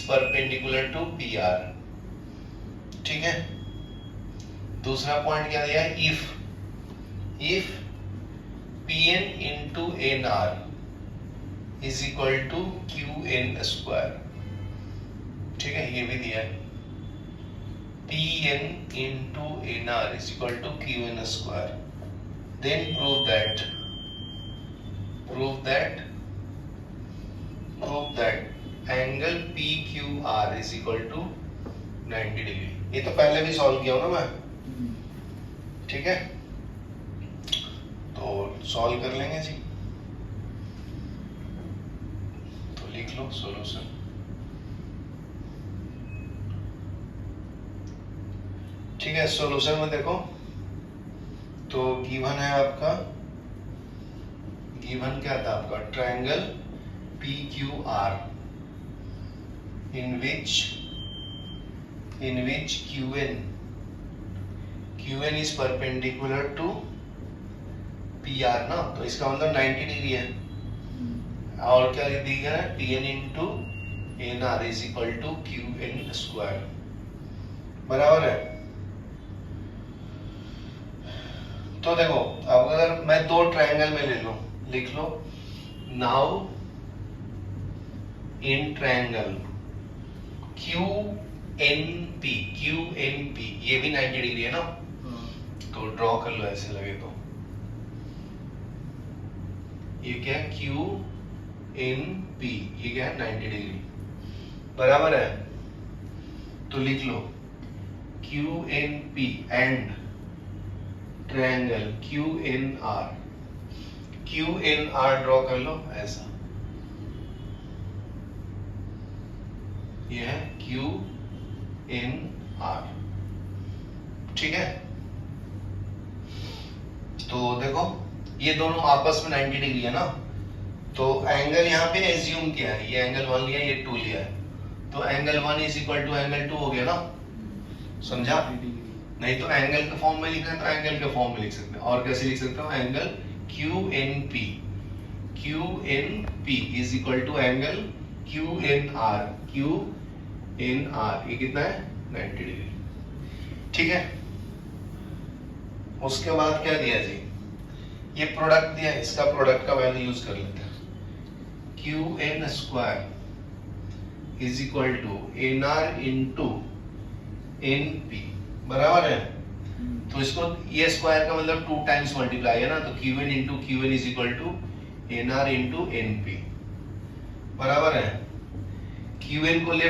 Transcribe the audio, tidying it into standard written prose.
Perpendicular to P are. ठीक है, दूसरा पॉइंट क्या दिया है, if P N into N R is equal to Q N square. ठीक है, ये भी दिया है, P N into N R is equal to Q N square. Then prove that angle P Q R is equal to 90 degree. ये तो पहले भी सॉल्व किया हूं ना मैं। ठीक है, तो सॉल्व कर लेंगे जी। तो लिख लो सॉल्यूशन। ठीक है, सॉल्यूशन में देखो तो गिवन है आपका, गिवन क्या था आपका, triangle P Q R in which Q N is perpendicular to P R ना, तो इसका मतलब 90 डिग्री है। और क्या दी गया है, T N into N R is equal to Q N square, बराबर है। तो देखो अब अगर मैं दो ट्रायंगल में ले लूं, लिख लो now in triangle Q N P, ये भी 90 डिग्री है ना, तो ड्रॉ कर लो ऐसे लगे तो। ये क्या है, क्यू एन पी, ये क्या है 90 डिग्री, बराबर है। तो लिख लो Q N P and triangle Q N R draw कर लो ऐसा। ये है क्यू एन आर। ठीक है, तो देखो ये दोनों आपस में 90 डिग्री है ना, तो एंगल यहाँ पे एज्यूम किया है, ये एंगल 1 लिया, ये 2 लिया है, तो angle 1 is equal to angle 2 हो गया ना, समझा। नहीं तो एंगल के फॉर्म में लिखना है तो एंगल के फॉर्म में लिख सकते हैं। और कैसे लिख सकते हो, angle Q N P is equal to angle Q N R, ये कितना है 90 डिग्री। ठीक है, उसके बाद क्या दिया जी, ये प्रोडक्ट दिया, इसका प्रोडक्ट का वैल्यू यूज कर लेते हैं। Q N square is equal to N R into N P, बराबर है। तो इसको, ये स्क्वायर का मतलब 2 टाइम्स मल्टीप्लाई है ना, तो Q N into Q N is equal to N R into N P, बराबर है। क्यू एन को लेफ्ट